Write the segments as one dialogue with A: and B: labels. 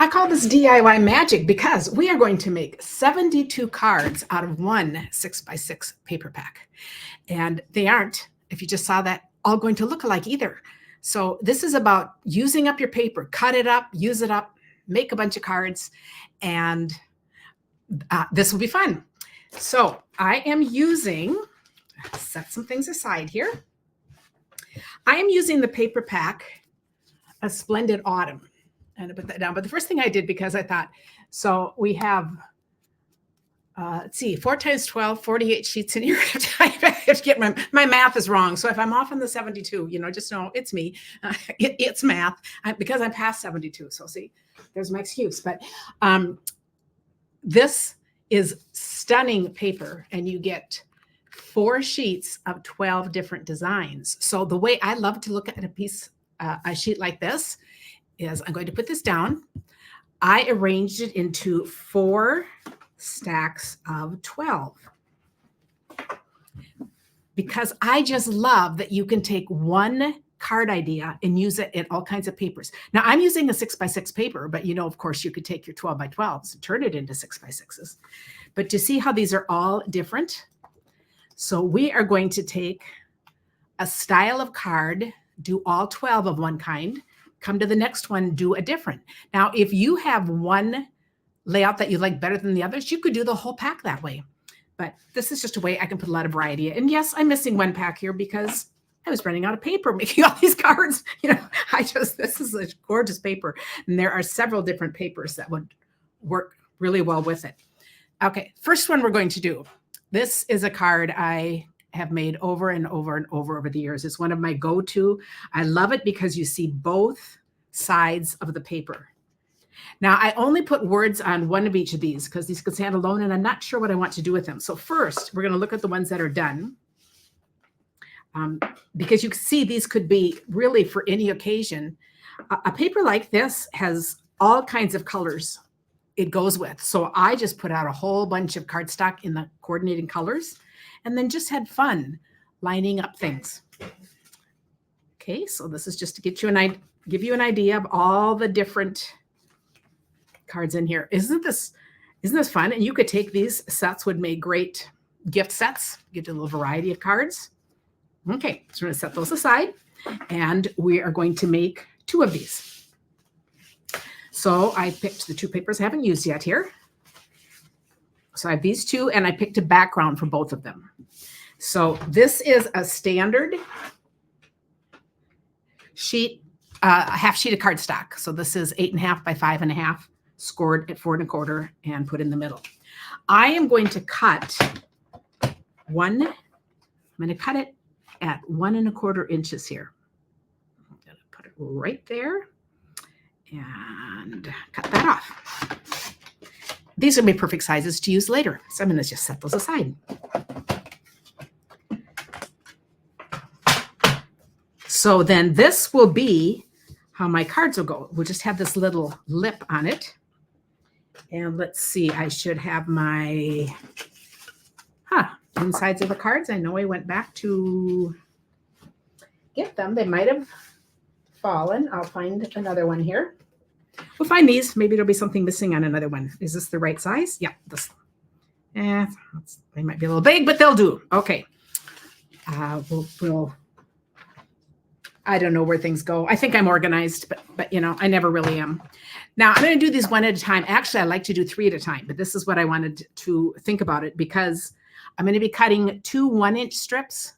A: I call this DIY magic because we are going to make 72 cards out of one 6x6 paper pack. And they aren't, if you just saw that, all going to look alike either. So this is about using up your paper, cut it up, use it up, make a bunch of cards, and this will be fun. So I am using, set some things aside here. I am using the paper pack, a Splendid Autumn. And I put that down. But the first thing I did, because I thought, so we have, let's see, 4 times 12, 48 sheets in here. I have to get my math is wrong. So if I'm off on the 72, just know it's me. It's math because I'm past 72. So see, there's my excuse. But this is stunning paper, and you get 4 sheets of 12 different designs. So the way I love to look at a sheet like this is I'm going to put this down. I arranged it into 4 stacks of 12 because I just love that you can take one card idea and use it in all kinds of papers. Now I'm using a 6x6 paper, but of course you could take your 12x12s and turn it into 6x6s. But to see how these are all different. So we are going to take a style of card, do all 12 of one kind, come to the next one, do a different. Now, if you have one layout that you like better than the others, you could do the whole pack that way. But this is just a way I can put a lot of variety. And yes, I'm missing one pack here because I was running out of paper making all these cards. This is a gorgeous paper. And there are several different papers that would work really well with it. Okay, first one we're going to do. This is a card I have made over and over and over the years. It's one of my go-to. I love it because you see both sides of the paper. Now, I only put words on one of each of these because these can stand alone, and I'm not sure what I want to do with them. So first, we're going to look at the ones that are done. Because you can see these could be really for any occasion. A paper like this has all kinds of colors it goes with. So I just put out a whole bunch of cardstock in the coordinating colors and then just had fun lining up things. Okay, so this is just to give you an idea of all the different cards in here. Isn't this fun? And you could take these sets, would make great gift sets. Get a little variety of cards. Okay, so we're going to set those aside, and we are going to make 2 of these. So I picked the 2 papers I haven't used yet here. So I have these 2, and I picked a background for both of them. So this is a standard sheet, a half sheet of cardstock. So this is 8.5 by 5.5, scored at 4 1/4, and put in the middle. I am going to cut I'm going to cut it at 1 1/4 inches here. I'm going to put it right there and cut that off. These are my perfect sizes to use later. So I'm going to just set those aside. So then this will be how my cards will go. We'll just have this little lip on it. And let's see, I should have my insides of the cards. I know I went back to get them. They might have fallen. I'll find another one here. We'll find these. Maybe there'll be something missing on another one. Is this the right size? Yeah, this. They might be a little big, but they'll do. Okay. I don't know where things go. I think I'm organized, but I never really am. Now I'm going to do these one at a time. Actually, I like to do 3 at a time, but this is what I wanted to think about it because I'm going to be cutting 2 1-inch strips.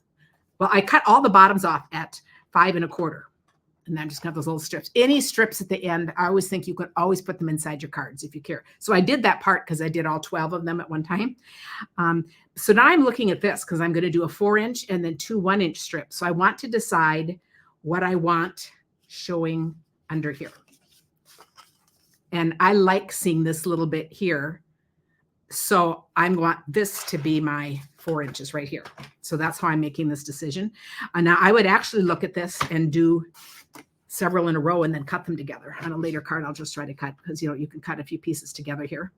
A: Well, I cut all the bottoms off at 5 1/4. And I'm just going to have those little strips. Any strips at the end, I always think you can always put them inside your cards if you care. So I did that part because I did all 12 of them at one time. So now I'm looking at this because I'm going to do a 4-inch and then 2 1-inch strips. So I want to decide what I want showing under here. And I like seeing this little bit here. So I want this to be my 4 inches right here. So that's how I'm making this decision. Now I would actually look at this and do several in a row and then cut them together. On a later card, I'll just try to cut because, you can cut a few pieces together here.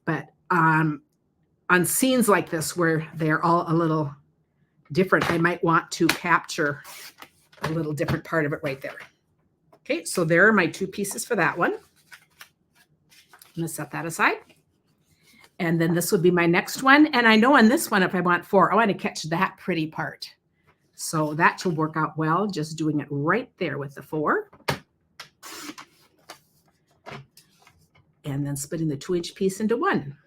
A: But on scenes like this where they're all a little different, I might want to capture a little different part of it right there. Okay, so there are my 2 pieces for that one. I'm going to set that aside. And then this would be my next one. And I know on this one, if I want 4, I want to catch that pretty part. So that should work out well, just doing it right there with the 4. And then splitting the 2-inch piece into 1.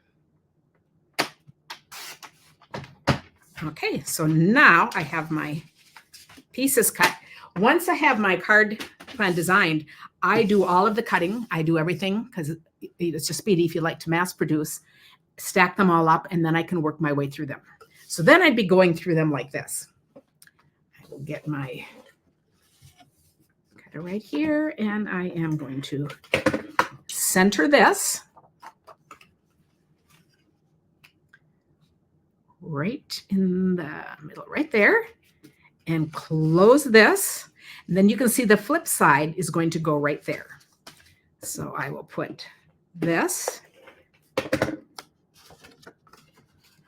A: Okay, so now I have my pieces cut. Once I have my card plan designed, I do all of the cutting. I do everything because it's just speedy if you like to mass produce. Stack them all up, and then I can work my way through them. So then I'd be going through them like this. I will get my cutter right here, and I am going to center this right in the middle, right there, and close this. And then you can see the flip side is going to go right there. So I will put this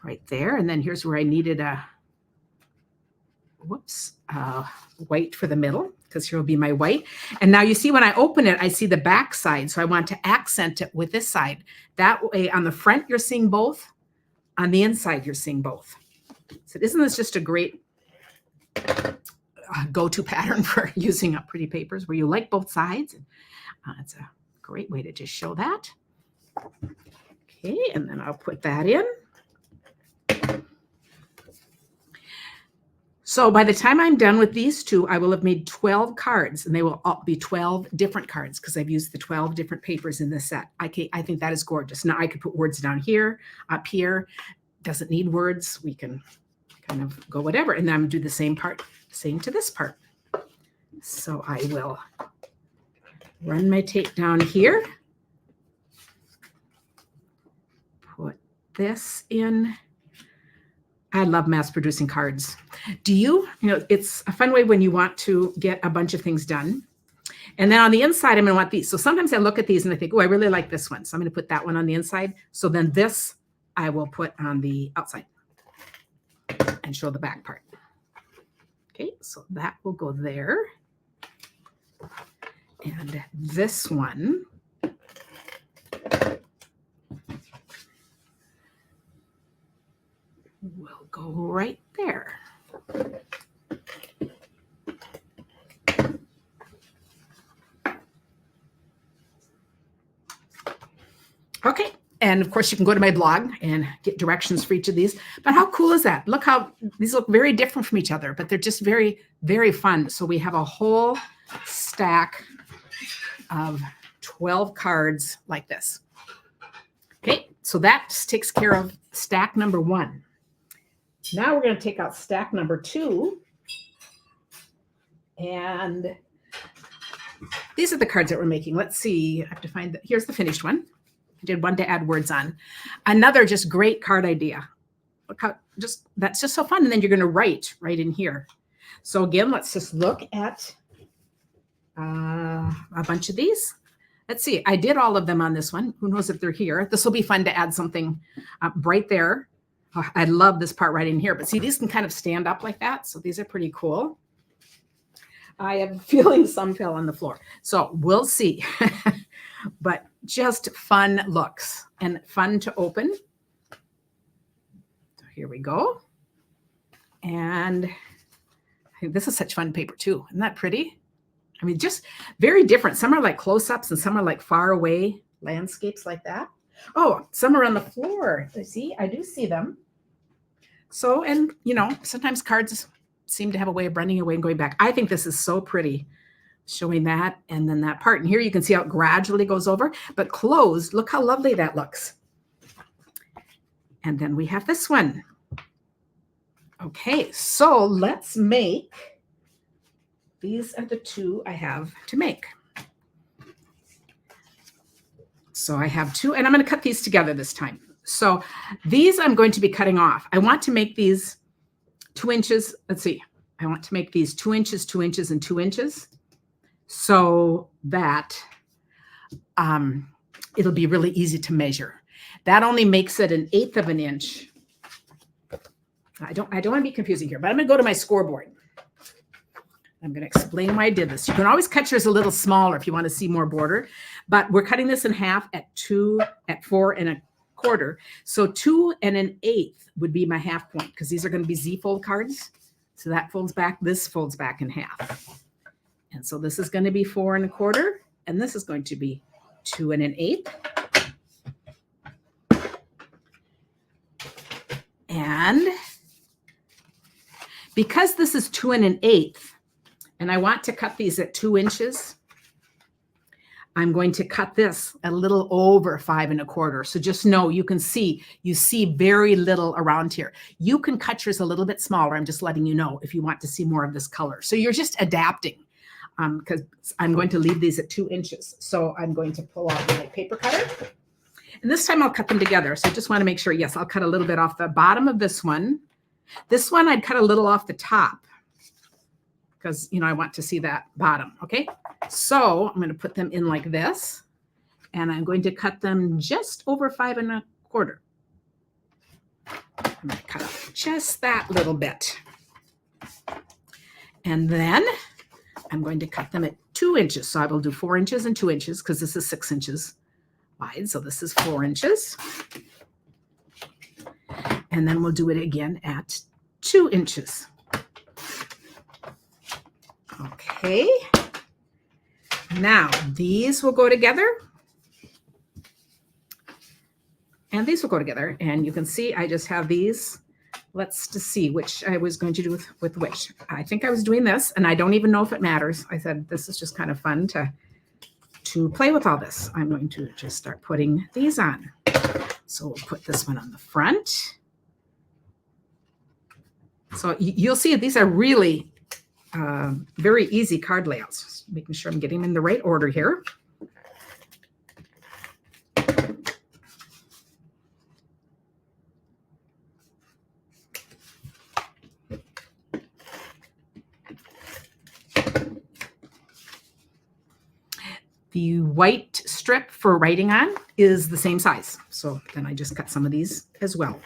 A: right there. And then here's where I needed a, white for the middle, because here will be my white. And now you see when I open it, I see the back side. So I want to accent it with this side. That way on the front, you're seeing both. On the inside, you're seeing both. So isn't this just a great go-to pattern for using up pretty papers where you like both sides? It's a great way to just show that. Okay, and then I'll put that in. So by the time I'm done with these 2, I will have made 12 cards, and they will all be 12 different cards because I've used the 12 different papers in this set. I think that is gorgeous. Now I could put words down here, up here. Doesn't need words. We can kind of go whatever. And then I'm going to do the same to this part. So I will run my tape down here. Put this in. I love mass producing cards. Do you? It's a fun way when you want to get a bunch of things done. And then on the inside, I'm going to want these. So sometimes I look at these and I think, oh, I really like this one. So I'm going to put that one on the inside. So then this I will put on the outside and show the back part. Okay, so that will go there. And this one will go right there. Okay, and of course you can go to my blog and get directions for each of these. But how cool is that? Look how these look very different from each other, but they're just very, very fun. So we have a whole stack of 12 cards like this. Okay, so that takes care of stack number 1. Now we're going to take out stack number 2. And these are the cards that we're making. Let's see. I have to find that. Here's the finished one. I did one to add words on. Another just great card idea. Look how that's just so fun. And then you're going to write right in here. So again, let's just look at a bunch of these. Let's see. I did all of them on this one. Who knows if they're here? This will be fun to add something right there. Oh, I love this part right in here. But see, these can kind of stand up like that. So these are pretty cool. I have a feeling some fell on the floor. So we'll see. But just fun looks and fun to open. So here we go. And I think this is such fun paper too. Isn't that pretty? I mean, just very different. Some are like close-ups and some are like far away landscapes like that. Oh, some are on the floor. See, I do see them. So, and sometimes cards seem to have a way of running away and going back. I think this is so pretty, showing that and then that part. And here you can see how it gradually goes over, but closed. Look how lovely that looks. And then we have this one. Okay, so let's make, these are the 2 I have to make. So I have 2, and I'm going to cut these together this time. So these I'm going to be cutting off. I want to make these 2 inches. Let's see. I want to make these 2 inches, 2 inches, and 2 inches so that it'll be really easy to measure. That only makes it 1/8 of an inch. I don't want to be confusing here, but I'm going to go to my scoreboard. I'm going to explain why I did this. You can always cut yours a little smaller if you want to see more border, but we're cutting this in half at 4 1/4. So 2 1/8 would be my half point because these are going to be Z fold cards. So that folds back, this folds back in half. And so this is going to be 4 1/4, and this is going to be 2 1/8. And because this is 2 1/8, and I want to cut these at 2 inches, I'm going to cut this a little over 5 1/4. So just know you see very little around here. You can cut yours a little bit smaller. I'm just letting you know if you want to see more of this color. So you're just adapting because I'm going to leave these at 2 inches. So I'm going to pull out my paper cutter. And this time I'll cut them together. So I just want to make sure, yes, I'll cut a little bit off the bottom of this one. This one I'd cut a little off the top because, I want to see that bottom, okay? So I'm going to put them in like this, and I'm going to cut them just over 5 1/4. I'm going to cut off just that little bit. And then I'm going to cut them at 2 inches. So I will do 4 inches and 2 inches because this is 6 inches wide. So this is 4 inches. And then we'll do it again at 2 inches. Okay. Now these will go together. And these will go together. And you can see I just have these. Let's just see which I was going to do with which. I think I was doing this, and I don't even know if it matters. I said this is just kind of fun to play with all this. I'm going to just start putting these on. So we'll put this one on the front. So you'll see these are really very easy card layouts. Just making sure I'm getting them in the right order here. The white strip for writing on is the same size. So then I just cut some of these as well.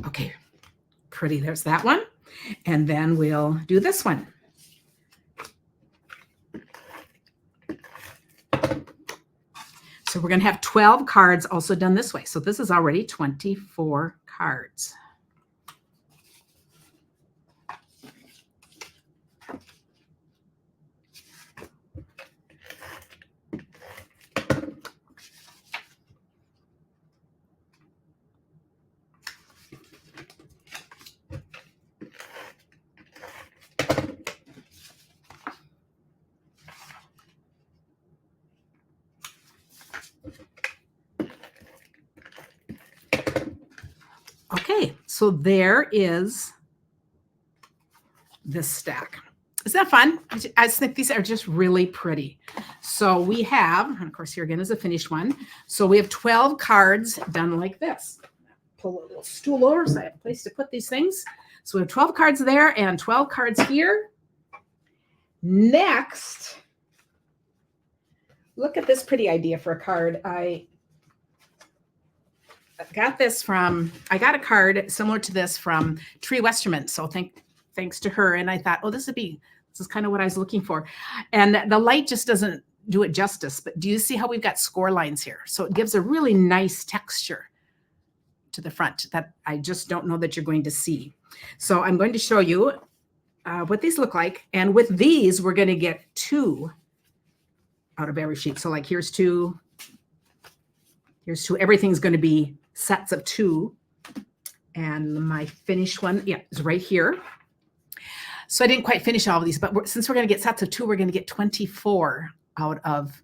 A: Okay, pretty, there's that one. And then we'll do this one. So we're going to have 12 cards also done this way. So this is already 24 cards. Okay, so there is this stack. Isn't that fun? I just think these are just really pretty. So we have, and of course here again is a finished one. So we have 12 cards done like this. Pull a little stool over so I have a place to put these things. So we have 12 cards there and 12 cards here. Next, look at this pretty idea for a card. I got this from, I got a card similar to this from Tree Westerman. So thanks to her. And I thought, oh, this is kind of what I was looking for. And the light just doesn't do it justice. But do you see how we've got score lines here? So it gives a really nice texture to the front that I just don't know that you're going to see. So I'm going to show you what these look like. And with these, we're going to get 2 out of every sheet. So like here's 2. Here's 2. Everything's going to be sets of 2. And my finished one, yeah, is right here. So I didn't quite finish all of these, but since we're going to get sets of 2, we're going to get 24 out of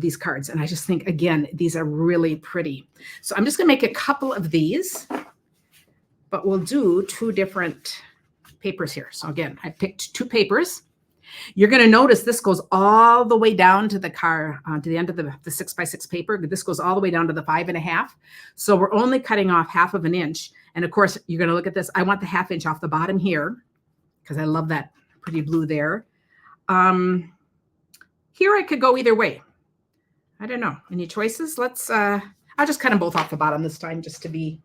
A: these cards. And I just think, again, these are really pretty. So I'm just going to make a couple of these, but we'll do 2 different papers here. So again, I picked 2 papers. You're going to notice this goes all the way down to the to the end of the 6x6 paper. This goes all the way down to the 5 1/2. So we're only cutting off 1/2 inch. And of course, you're going to look at this. I want the 1/2 inch off the bottom here because I love that pretty blue there. Here I could go either way. I don't know. Any choices? I'll just cut them both off the bottom this time just to be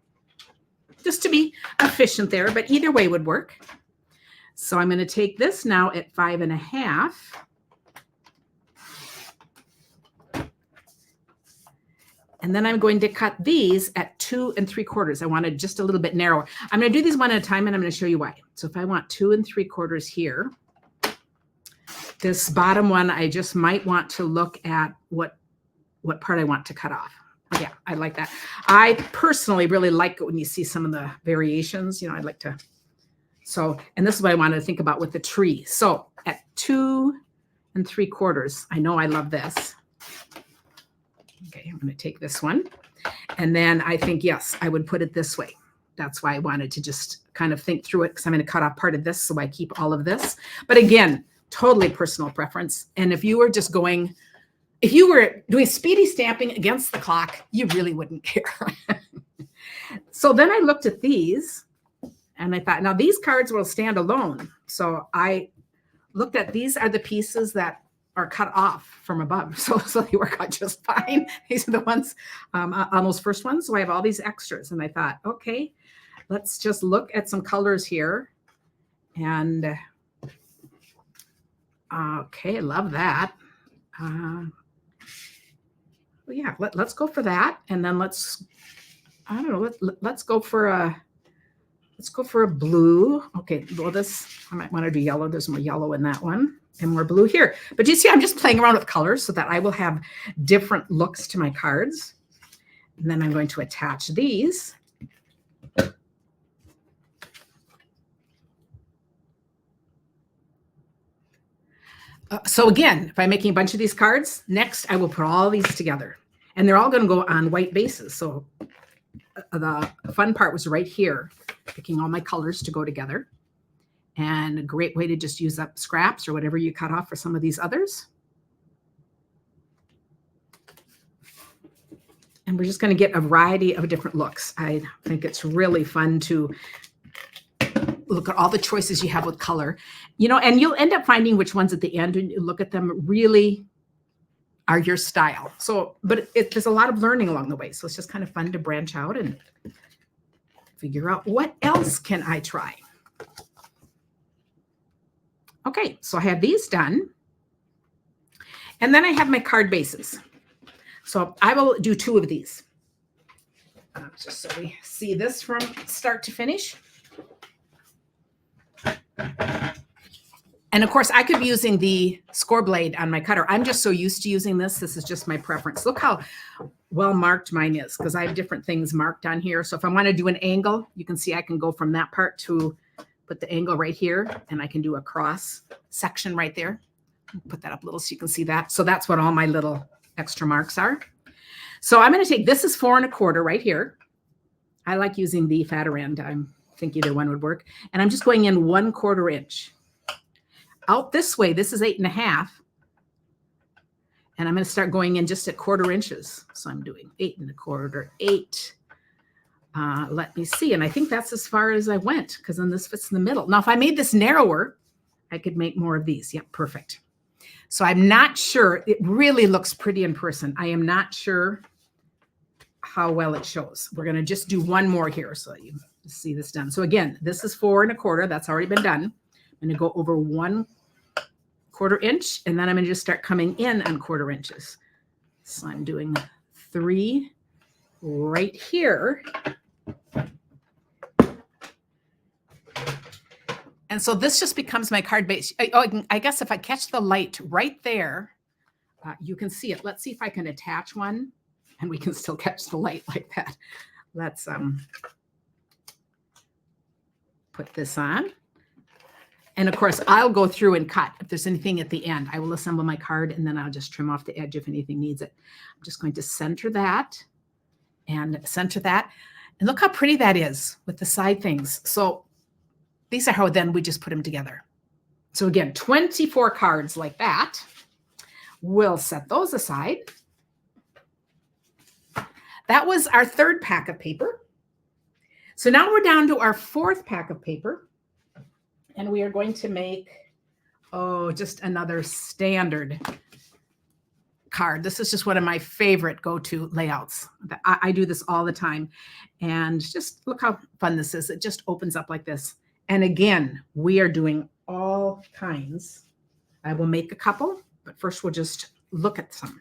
A: just to be efficient there, but either way would work. So I'm going to take this now at 5.5. And then I'm going to cut these at 2 3/4. I want it just a little bit narrower. I'm going to do these one at a time, and I'm going to show you why. So if I want 2 3/4 here, this bottom one, I just might want to look at what part I want to cut off. Yeah, I like that. I personally really like it when you see some of the variations. You know, I'd like to. So, and this is what I wanted to think about with the tree. So at 2 3/4, I know I love this. Okay, I'm going to take this one. And then I think, yes, I would put it this way. That's why I wanted to just kind of think through it, because I'm going to cut off part of this so I keep all of this. But again, totally personal preference. And if you were just going, if you were doing speedy stamping against the clock, you really wouldn't care. So then I looked at these and I thought, now these cards will stand alone. So I looked at, these are the pieces that are cut off from above. So they work out just fine. These are the ones on those first ones. So I have all these extras. And I thought, okay, let's just look at some colors here. And okay, love that. Yeah, let's go for that. And then let's, I don't know, let's go for a, blue. Okay, well, this, I might want to do yellow. There's more yellow in that one and more blue here. But you see, I'm just playing around with colors so that I will have different looks to my cards. And then I'm going to attach these. So again, if I'm making a bunch of these cards, next I will put all these together. And they're all going to go on white bases. So the fun part was right here, picking all my colors to go together. And a great way to just use up scraps or whatever you cut off for some of these others. And we're just going to get a variety of different looks. I think it's really fun to look at all the choices you have with color, you know, and you'll end up finding which ones at the end, and you look at them, really are your style. So, but there's a lot of learning along the way. So it's just kind of fun to branch out and figure out what else can I try. Okay, so I have these done. And then I have my card bases. So I will do 2 of these. Just so we see this from start to finish. And of course, I could be using the score blade on my cutter. I'm just so used to using this. This is just my preference. Look how well marked mine is, because I have different things marked on here. So if I want to do an angle, you can see I can go from that part to put the angle right here, and I can do a cross section right there. Put that up a little so you can see that. So that's what all my little extra marks are. So I'm going to take, this is 4 1/4 right here. I like using the fatter end. I think either one would work. And I'm just going in 1/4 inch. Out this way, this is 8 1/2. And I'm going to start going in just at 1/4 inches. So I'm doing 8 1/4, 8. Let me see. And I think that's as far as I went, because then this fits in the middle. Now, if I made this narrower, I could make more of these. Yep, perfect. So I'm not sure. It really looks pretty in person. I am not sure how well it shows. We're going to just do one more here so you see this done. So again, this is 4 1/4. That's already been done. I'm going to go over 1/4 inch, and then I'm going to just start coming in on 1/4 inches. So I'm doing 3 right here. And so this just becomes my card base. I guess if I catch the light right there, you can see it. Let's see if I can attach one and we can still catch the light like that. Let's put this on. And of course, I'll go through and cut. If there's anything at the end, I will assemble my card and then I'll just trim off the edge if anything needs it. I'm just going to center that and center that. And look how pretty that is with the side things. So these are how then we just put them together. So again, 24 cards like that. We'll set those aside. That was our 3rd pack of paper. So now we're down to our 4th pack of paper. And we are going to make, just another standard card. This is just one of my favorite go-to layouts. I do this all the time. And just look how fun this is. It just opens up like this. And again, we are doing all kinds. I will make a couple, but first we'll just look at some.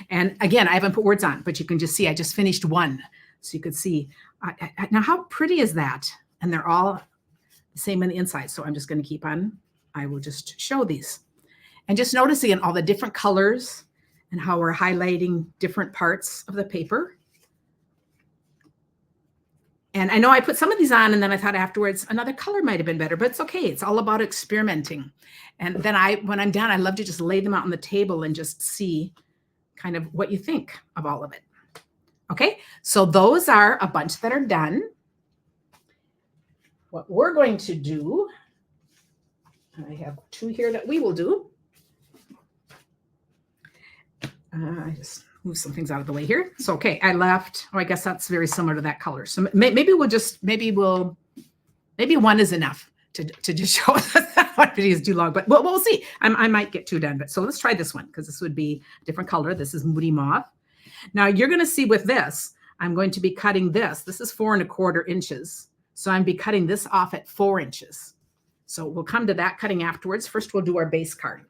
A: And again, I haven't put words on, but you can just see I just finished one. So you could see. Now, how pretty is that? And they're all the same on the inside. So I'm just going to keep on. I will just show these. And just notice again all the different colors and how we're highlighting different parts of the paper. And I know I put some of these on and then I thought afterwards another color might have been better, but it's okay. It's all about experimenting. And then when I'm done, I love to just lay them out on the table and just see kind of what you think of all of it. Okay, so those are a bunch that are done. What we're going to do, I have two here that we will do. I just move some things out of the way here. So, okay, I left. Oh, I guess that's very similar to that color. So maybe one is enough to just show us that one video is too long, but we'll see. I might get two done. But so let's try this one because this would be a different color. This is Moody Mauve. Now you're going to see with this, I'm going to be cutting this. This is 4 1/4 inches. So I'm be cutting this off at 4 inches. So we'll come to that cutting afterwards. First, we'll do our base card.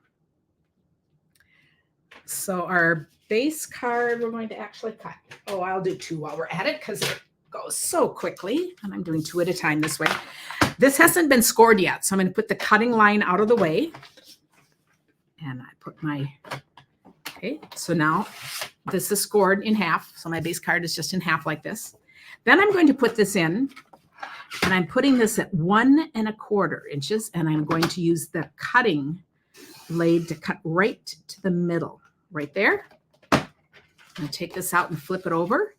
A: So our base card, we're going to actually cut. Oh, I'll do 2 while we're at it because it goes so quickly. And I'm doing 2 at a time this way. This hasn't been scored yet. So I'm going to put the cutting line out of the way. And I put my, okay, so now this is scored in half. So my base card is just in half like this. Then I'm going to put this in. And I'm putting this at 1 1/4 inches. And I'm going to use the cutting blade to cut right to the middle. Right there. I'm going to take this out and flip it over.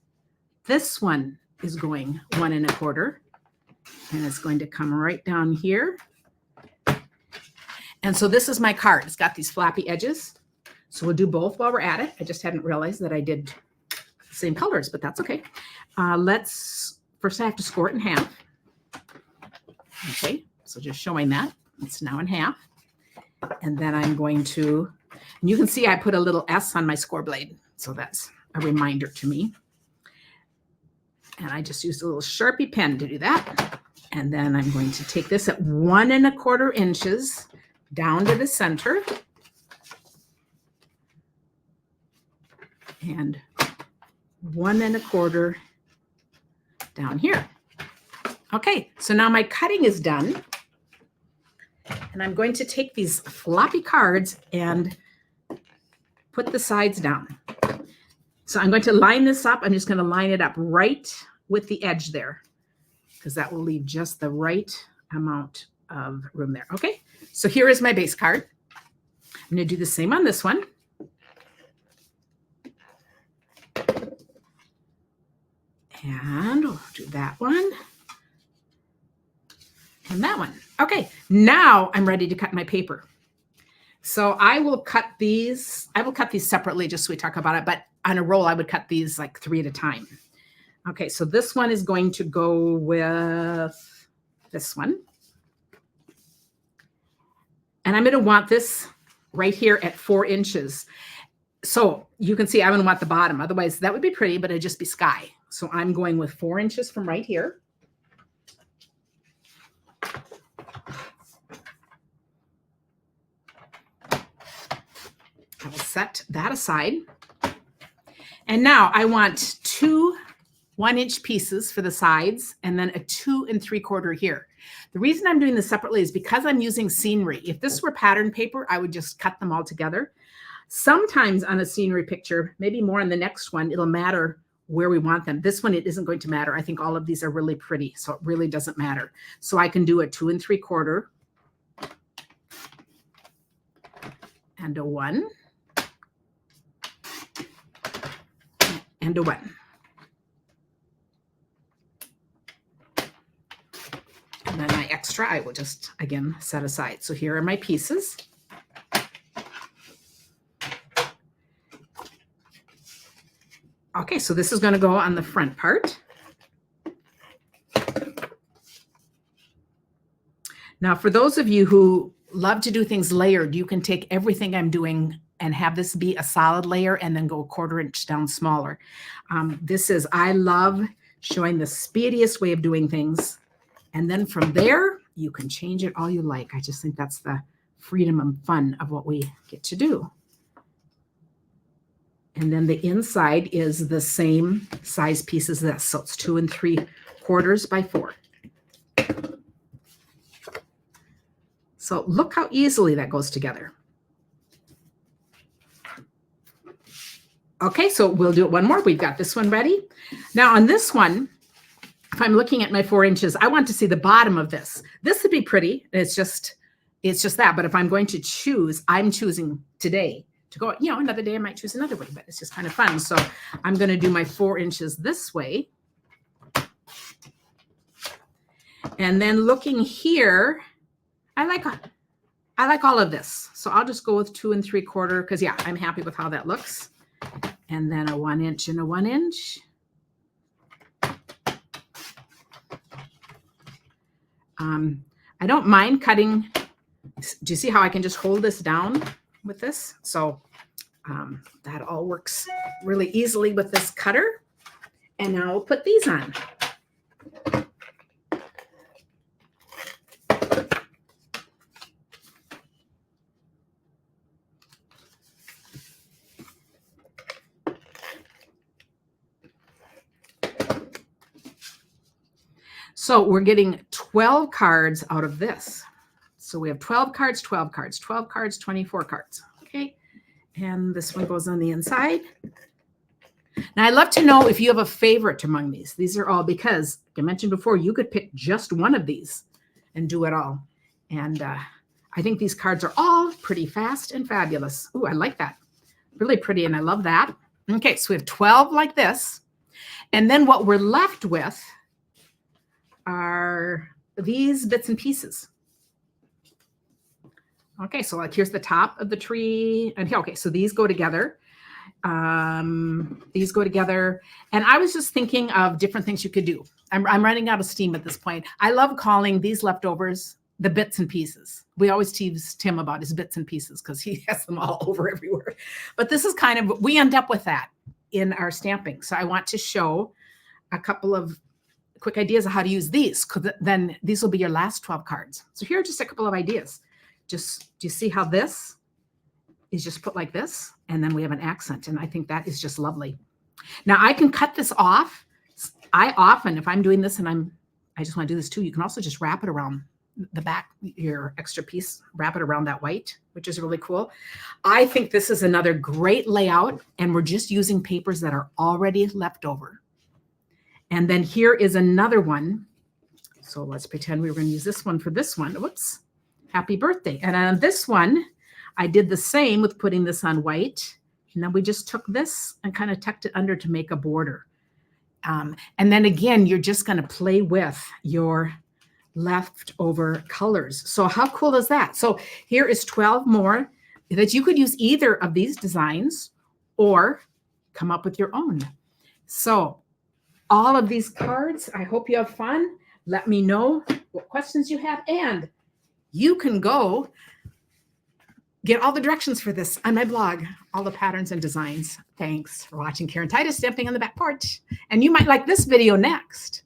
A: This one is going 1 1/4, and it's going to come right down here. And so this is my card. It's got these flappy edges. So we'll do both while we're at it. I just hadn't realized that I did the same colors, but that's okay. First I have to score it in half. Okay, so just showing that. It's now in half. And then I'm going to, and you can see I put a little S on my score blade. So that's a reminder to me. And I just used a little Sharpie pen to do that. And then I'm going to take this at 1 1/4 inches down to the center. And 1 1/4 down here. Okay, so now my cutting is done. And I'm going to take these floppy cards and put the sides down. So I'm going to line this up. I'm just going to line it up right with the edge there because that will leave just the right amount of room there. Okay, so here is my base card. I'm going to do the same on this one. And we'll do that one. And that one. Okay, now I'm ready to cut my paper. So I will cut these separately just so we talk about it, but on a roll, I would cut these like 3 at a time. Okay, so this one is going to go with this one. And I'm going to want this right here at 4 inches. So you can see I'm going to want the bottom. Otherwise, that would be pretty, but it'd just be sky. So I'm going with 4 inches from right here. I will set that aside. And now I want 2 1-inch pieces for the sides and then a 2 3/4 here. The reason I'm doing this separately is because I'm using scenery. If this were pattern paper, I would just cut them all together. Sometimes on a scenery picture, maybe more on the next one, it'll matter where we want them. This one, it isn't going to matter. I think all of these are really pretty, so it really doesn't matter. So I can do a 2 3/4 and a 1 and a 1. And then my extra, I will just, again, set aside. So here are my pieces. Okay, so this is going to go on the front part. Now, for those of you who love to do things layered, you can take everything I'm doing and have this be a solid layer and then go 1/4 inch down smaller. I love showing the speediest way of doing things. And then from there, you can change it all you like. I just think that's the freedom and fun of what we get to do. And then the inside is the same size piece as this. So it's 2 3/4 by 4. So look how easily that goes together. Okay, so we'll do it one more. We've got this one ready. Now on this one, if I'm looking at my 4 inches, I want to see the bottom of this. This would be pretty. It's just that. But if I'm going to choose, I'm choosing today to go, another day I might choose another way, but it's just kind of fun. So I'm going to do my 4 inches this way. And then looking here, I like all of this. So I'll just go with 2 3/4 because I'm happy with how that looks. And then a 1 inch and a 1 inch. I don't mind cutting. Do you see how I can just hold this down with this? So that all works really easily with this cutter. And now we'll put these on. So we're getting 12 cards out of this. So we have 12 cards, 12 cards, 12 cards, 24 cards. Okay. And this one goes on the inside. Now, I'd love to know if you have a favorite among these. These are all because, like I mentioned before, you could pick just one of these and do it all. And I think these cards are all pretty fast and fabulous. Ooh, I like that. Really pretty, and I love that. Okay, so we have 12 like this. And then what we're left with are these bits and pieces. Okay, so like here's the top of the tree. And here, okay, so these go together. These go together. And I was just thinking of different things you could do. I'm running out of steam at this point. I love calling these leftovers the bits and pieces. We always tease Tim about his bits and pieces because he has them all over everywhere. But this is kind of, we end up with that in our stamping. So I want to show a couple of quick ideas of how to use these, because then these will be your last 12 cards. So here are just a couple of ideas. Just, do you see how this is just put like this? And then we have an accent. And I think that is just lovely. Now I can cut this off. I often, if I'm doing this and I just want to do this too, you can also just wrap it around the back, your extra piece, wrap it around that white, which is really cool. I think this is another great layout, and we're just using papers that are already left over. And then here is another one. So let's pretend we were going to use this one for this one. Whoops. Happy birthday. And on this one, I did the same with putting this on white. And then we just took this and kind of tucked it under to make a border. And then again, you're just going to play with your leftover colors. So how cool is that? So here is 12 more that you could use either of these designs or come up with your own. So all of these cards, I hope you have fun. Let me know what questions you have, and you can go get all the directions for this on my blog, all the patterns and designs. Thanks for watching Karen Titus Stamping on the Back Porch. And you might like this video next.